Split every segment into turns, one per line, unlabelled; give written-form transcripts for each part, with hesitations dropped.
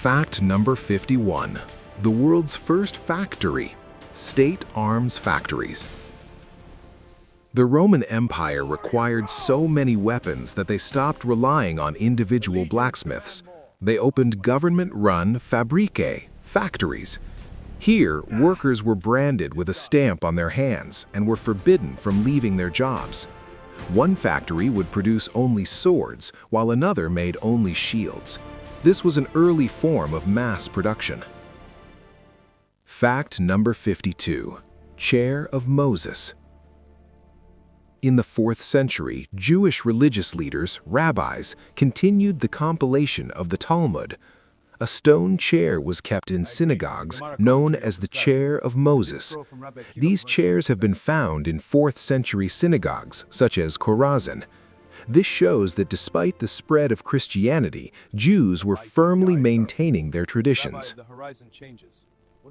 Fact number 51. The world's first factory, state arms factories. The Roman Empire required so many weapons that they stopped relying on individual blacksmiths. They opened government-run Fabricae, factories. Here, workers were branded with a stamp on their hands and were forbidden from leaving their jobs. One factory would produce only swords, while another made only shields. This was an early form of mass production. Fact number 52. Chair of Moses. In the 4th century, Jewish religious leaders, rabbis, continued the compilation of the Talmud. A stone chair was kept in synagogues, known as the Chair of Moses. These chairs have been found in 4th century synagogues, such as Chorazin. This shows that despite the spread of Christianity, Jews were firmly maintaining their traditions.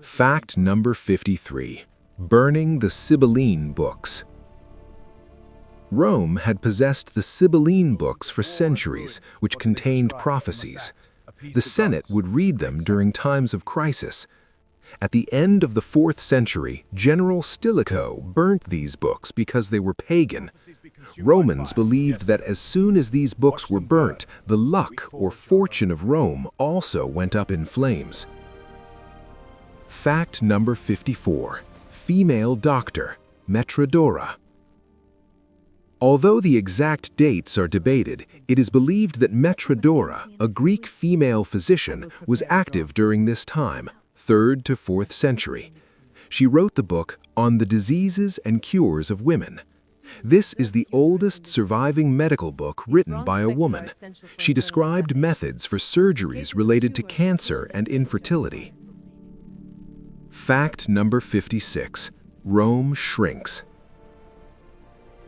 Fact number 53. Burning the Sibylline books. Rome had possessed the Sibylline books for centuries, which contained prophecies. The Senate would read them during times of crisis. At the end of the 4th century, General Stilicho burnt these books because they were pagan. Romans believed that as soon as these books were burnt, the luck or fortune of Rome also went up in flames. Fact number 54. Female doctor, Metrodora. Although the exact dates are debated, it is believed that Metrodora, a Greek female physician, was active during this time, 3rd to 4th century. She wrote the book On the Diseases and Cures of Women. This is the oldest surviving medical book written by a woman. She described methods for surgeries related to cancer and infertility. Fact number 56. Rome shrinks.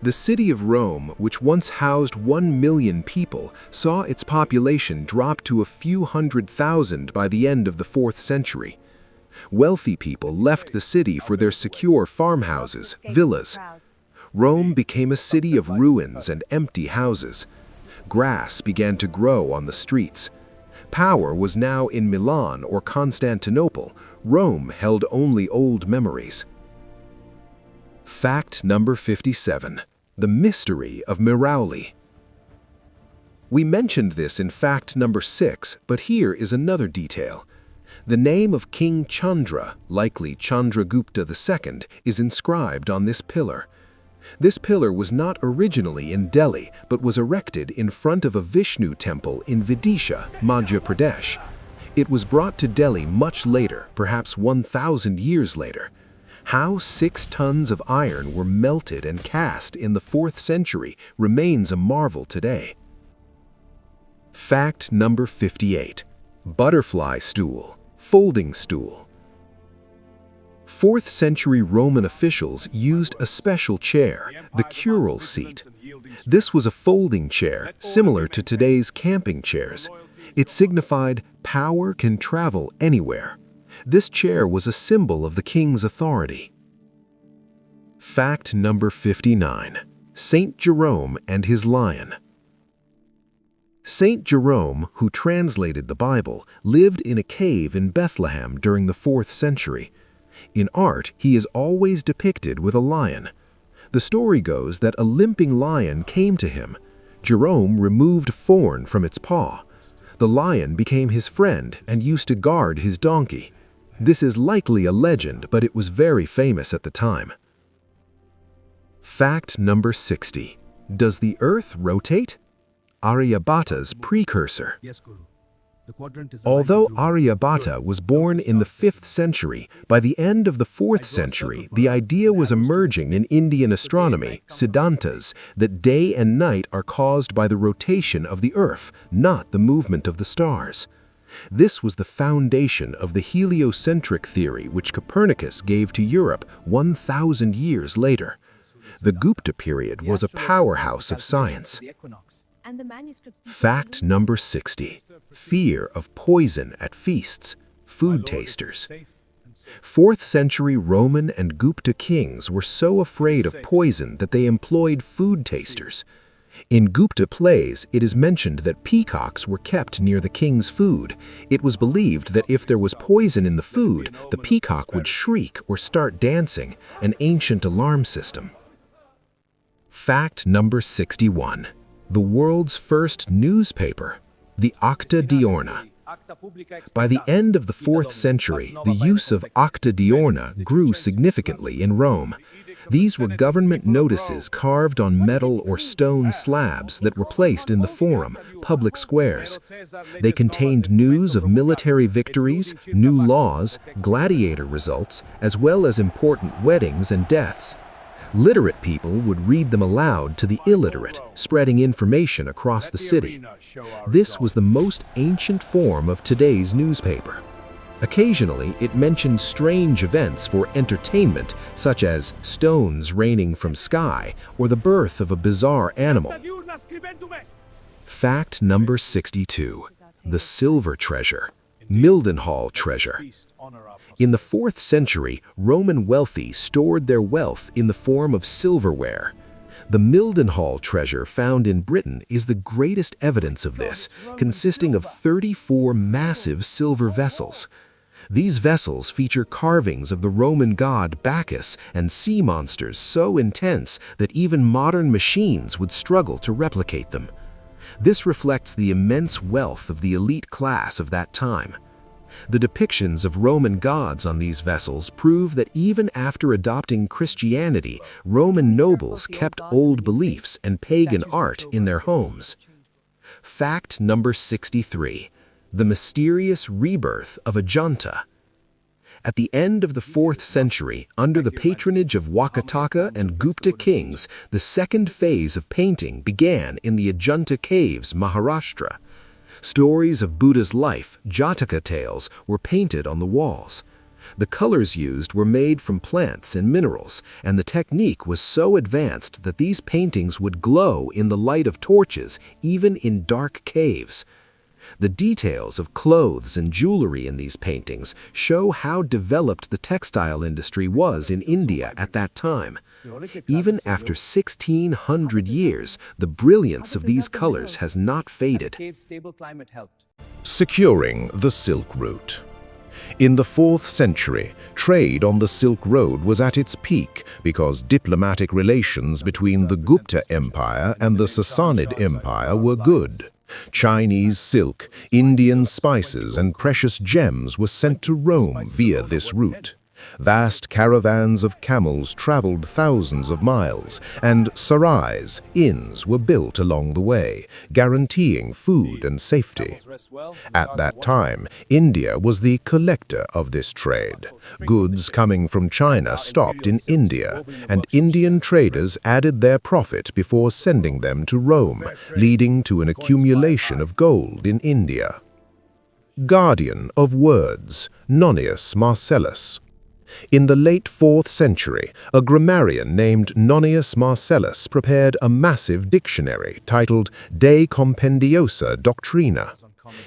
The city of Rome, which once housed 1 million people, saw its population drop to a few hundred thousand by the end of the 4th century. Wealthy people left the city for their secure farmhouses, villas. Rome became a city of ruins and empty houses. Grass began to grow on the streets. Power was now in Milan or Constantinople. Rome held only old memories. Fact number 57. The mystery of Mirauli. We mentioned this in fact number 6, but here is another detail. The name of King Chandra, likely Chandragupta II, is inscribed on this pillar. This pillar was not originally in Delhi, but was erected in front of a Vishnu temple in Vidisha, Madhya Pradesh. It was brought to Delhi much later, perhaps 1,000 years later. How 6 tons of iron were melted and cast in the 4th century remains a marvel today. Fact number 58. Butterfly stool, folding stool. 4th century Roman officials used a special chair, the curule seat. This was a folding chair, similar to today's camping chairs. It signified power can travel anywhere. This chair was a symbol of the king's authority. Fact number 59. Saint Jerome and his lion. Saint Jerome, who translated the Bible, lived in a cave in Bethlehem during the 4th century. In art, he is always depicted with a lion. The story goes that a limping lion came to him. Jerome removed a thorn from its paw. The lion became his friend and used to guard his donkey. This is likely a legend, but it was very famous at the time. Fact number 60. Does the Earth rotate? Aryabhata's precursor. Although Aryabhata was born in the 5th century, by the end of the 4th century, the idea was emerging in Indian astronomy, Siddhantas, that day and night are caused by the rotation of the Earth, not the movement of the stars. This was the foundation of the heliocentric theory which Copernicus gave to Europe 1,000 years later. The Gupta period was a powerhouse of science. Fact number 60. Fear of poison at feasts, food tasters. 4th century Roman and Gupta kings were so afraid of poison that they employed food tasters. In Gupta plays, it is mentioned that peacocks were kept near the king's food. It was believed that if there was poison in the food, the peacock would shriek or start dancing, an ancient alarm system. Fact number 61. The world's first newspaper, the Acta Diurna. By the end of the 4th century, the use of Acta Diurna grew significantly in Rome. These were government notices carved on metal or stone slabs that were placed in the forum, public squares. They contained news of military victories, new laws, gladiator results, as well as important weddings and deaths. Literate people would read them aloud to the illiterate, spreading information across the city. This was the most ancient form of today's newspaper. Occasionally, it mentioned strange events for entertainment, such as stones raining from sky or the birth of a bizarre animal. Fact number 62. The silver treasure, Mildenhall treasure. In the 4th century, Roman wealthy stored their wealth in the form of silverware. The Mildenhall treasure found in Britain is the greatest evidence of this, consisting of 34 massive silver vessels. These vessels feature carvings of the Roman god Bacchus and sea monsters so intense that even modern machines would struggle to replicate them. This reflects the immense wealth of the elite class of that time. The depictions of Roman gods on these vessels prove that even after adopting Christianity, Roman nobles kept old beliefs and pagan art in their homes. Fact number 63. The mysterious rebirth of Ajanta. At the end of the 4th century, under the patronage of Vakataka and Gupta kings, the second phase of painting began in the Ajanta caves, Maharashtra. Stories of Buddha's life, Jataka tales, were painted on the walls. The colors used were made from plants and minerals, and the technique was so advanced that these paintings would glow in the light of torches, even in dark caves. The details of clothes and jewelry in these paintings show how developed the textile industry was in India at that time. Even after 1,600 years, the brilliance of these colors has not faded.
Securing the Silk Route. In the 4th century, trade on the Silk Road was at its peak because diplomatic relations between the Gupta Empire and the Sassanid Empire were good. Chinese silk, Indian spices, and precious gems were sent to Rome via this route. Vast caravans of camels traveled thousands of miles, and sarais, inns, were built along the way, guaranteeing food and safety. At that time, India was the collector of this trade. Goods coming from China stopped in India, and Indian traders added their profit before sending them to Rome, leading to an accumulation of gold in India. Guardian of words, Nonius Marcellus. In the late 4th century, a grammarian named Nonius Marcellus prepared a massive dictionary titled De Compendiosa Doctrina.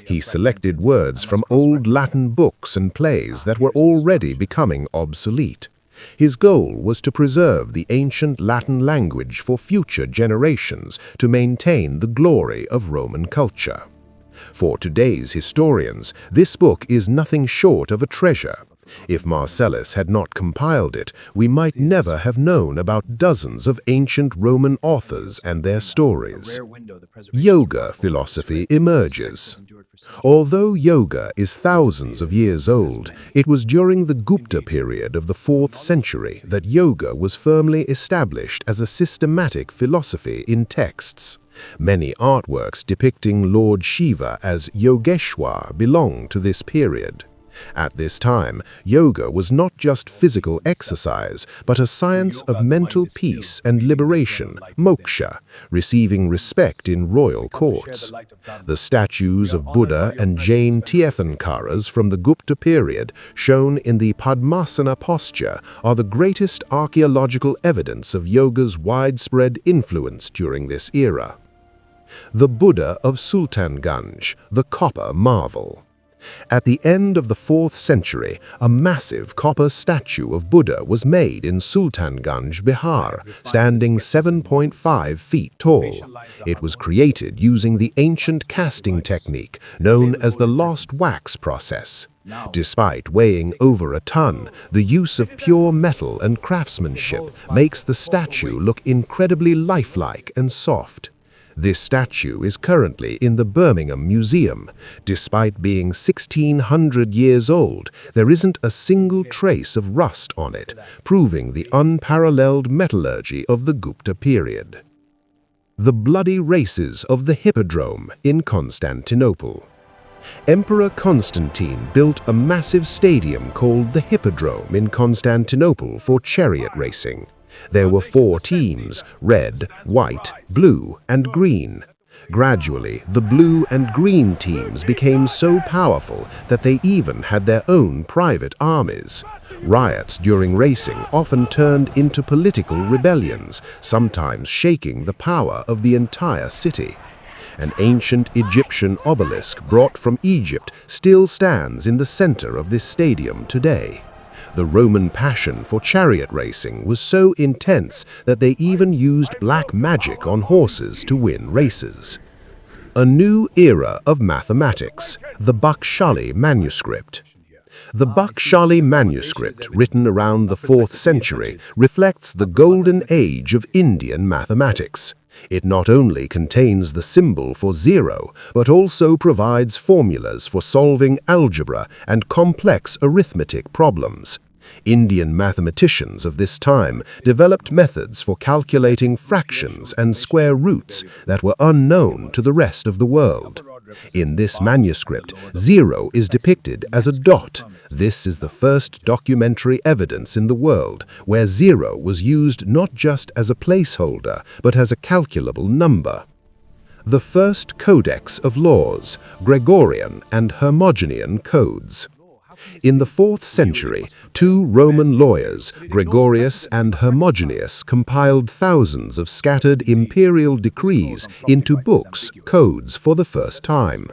He selected words from old Latin books and plays that were already becoming obsolete. His goal was to preserve the ancient Latin language for future generations to maintain the glory of Roman culture. For today's historians, this book is nothing short of a treasure. If Marcellus had not compiled it, we might never have known about dozens of ancient Roman authors and their stories. Yoga philosophy emerges. Although yoga is thousands of years old, it was during the Gupta period of the 4th century that yoga was firmly established as a systematic philosophy in texts. Many artworks depicting Lord Shiva as Yogeshwar belong to this period. At this time, yoga was not just physical exercise, but a science of mental peace and liberation, moksha, receiving respect in royal courts. The statues of Buddha and Jain Tirthankaras from the Gupta period, shown in the Padmasana posture, are the greatest archaeological evidence of yoga's widespread influence during this era. The Buddha of Sultanganj, the copper marvel. At the end of the 4th century, a massive copper statue of Buddha was made in Sultanganj, Bihar, standing 7.5 feet tall. It was created using the ancient casting technique known as the lost wax process. Despite weighing over a ton, the use of pure metal and craftsmanship makes the statue look incredibly lifelike and soft. This statue is currently in the Birmingham Museum. Despite being 1,600 years old, there isn't a single trace of rust on it, proving the unparalleled metallurgy of the Gupta period. The bloody races of the Hippodrome in Constantinople. Emperor Constantine built a massive stadium called the Hippodrome in Constantinople for chariot racing. There were 4 teams: red, white, blue, and green. Gradually, the blue and green teams became so powerful that they even had their own private armies. Riots during racing often turned into political rebellions, sometimes shaking the power of the entire city. An ancient Egyptian obelisk brought from Egypt still stands in the center of this stadium today. The Roman passion for chariot racing was so intense that they even used black magic on horses to win races. A new era of mathematics, the Bakshali manuscript. The Bakshali manuscript, written around the 4th century, reflects the golden age of Indian mathematics. It not only contains the symbol for zero, but also provides formulas for solving algebra and complex arithmetic problems. Indian mathematicians of this time developed methods for calculating fractions and square roots that were unknown to the rest of the world. In this manuscript, zero is depicted as a dot. This is the first documentary evidence in the world where zero was used not just as a placeholder, but as a calculable number. The first codex of laws, Gregorian and Hermogenean codes. In the 4th century, 2 Roman lawyers, Gregorius and Hermogeneus, compiled thousands of scattered imperial decrees into books, codes, for the first time.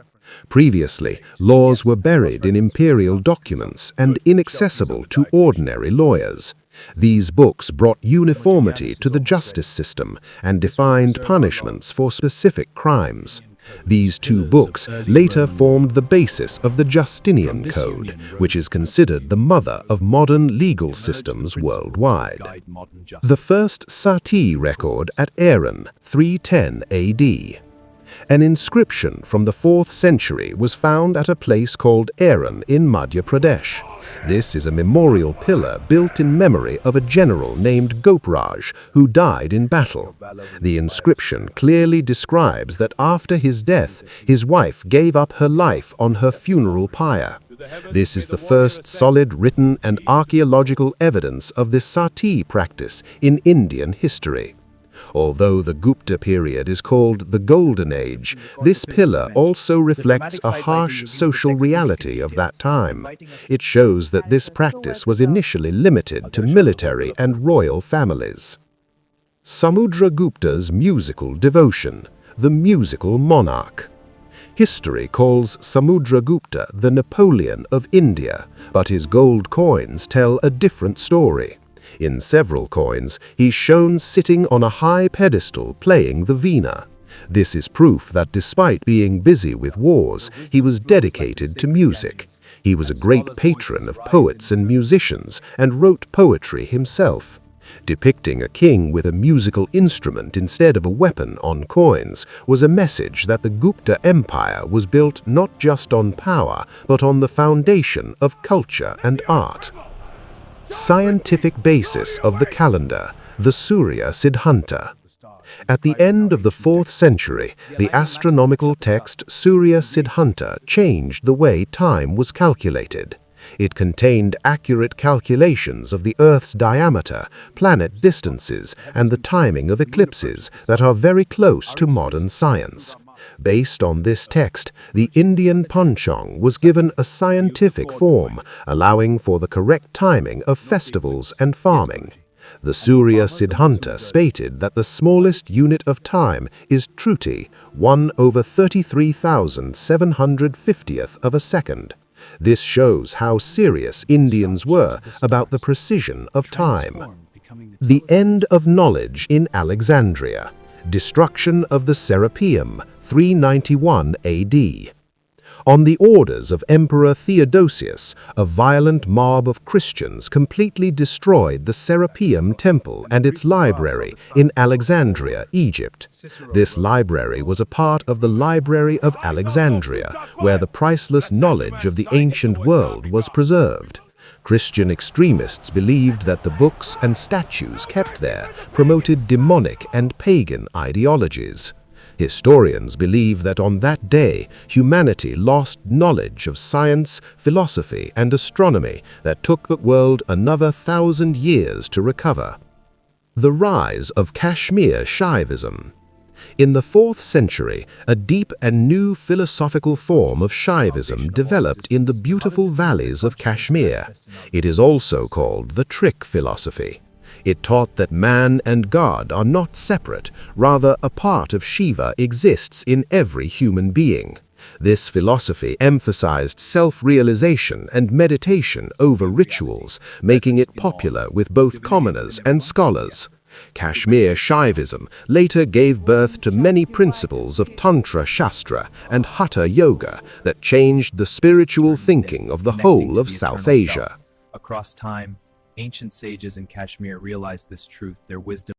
Previously, laws were buried in imperial documents and inaccessible to ordinary lawyers. These books brought uniformity to the justice system and defined punishments for specific crimes. These 2 books later formed the basis of the Justinian Code, which is considered the mother of modern legal systems worldwide. The first Sati record at Aaron, 310 AD. An inscription from the 4th century was found at a place called Aaron in Madhya Pradesh. This is a memorial pillar built in memory of a general named Gopraj who died in battle. The inscription clearly describes that after his death, his wife gave up her life on her funeral pyre. This is the first solid written and archaeological evidence of this Sati practice in Indian history. Although the Gupta period is called the Golden Age, this pillar also reflects a harsh social reality of that time. It shows that this practice was initially limited to military and royal families. Samudragupta's musical devotion, the musical monarch. History calls Samudragupta the Napoleon of India, but his gold coins tell a different story. In several coins, he's shown sitting on a high pedestal playing the veena. This is proof that despite being busy with wars, he was dedicated to music. He was a great patron of poets and musicians and wrote poetry himself. Depicting a king with a musical instrument instead of a weapon on coins was a message that the Gupta Empire was built not just on power, but on the foundation of culture and art. Scientific basis of the calendar, the Surya Siddhanta. At the end of the 4th century, the astronomical text Surya Siddhanta changed the way time was calculated. It contained accurate calculations of the Earth's diameter, planet distances, and the timing of eclipses that are very close to modern science. Based on this text, the Indian Panchang was given a scientific form, allowing for the correct timing of festivals and farming. The Surya Siddhanta stated that the smallest unit of time is Truti, 1/33,750th of a second. This shows how serious Indians were about the precision of time. The end of knowledge in Alexandria. Destruction of the Serapeum, 391 AD. On the orders of Emperor Theodosius, a violent mob of Christians completely destroyed the Serapeum Temple and its library in Alexandria, Egypt. This library was a part of the Library of Alexandria, where the priceless knowledge of the ancient world was preserved. Christian extremists believed that the books and statues kept there promoted demonic and pagan ideologies. Historians believe that on that day, humanity lost knowledge of science, philosophy, and astronomy that took the world another 1,000 years to recover. The rise of Kashmir Shaivism. In the 4th century, a deep and new philosophical form of Shaivism developed in the beautiful valleys of Kashmir. It is also called the trick philosophy. It taught that man and God are not separate, rather a part of Shiva exists in every human being. This philosophy emphasized self-realization and meditation over rituals, making it popular with both commoners and scholars. Kashmir Shaivism later gave birth to many principles of Tantra Shastra and Hatha Yoga that changed the spiritual thinking of the whole of South Asia.
Across time, ancient sages in Kashmir realized this truth, their wisdom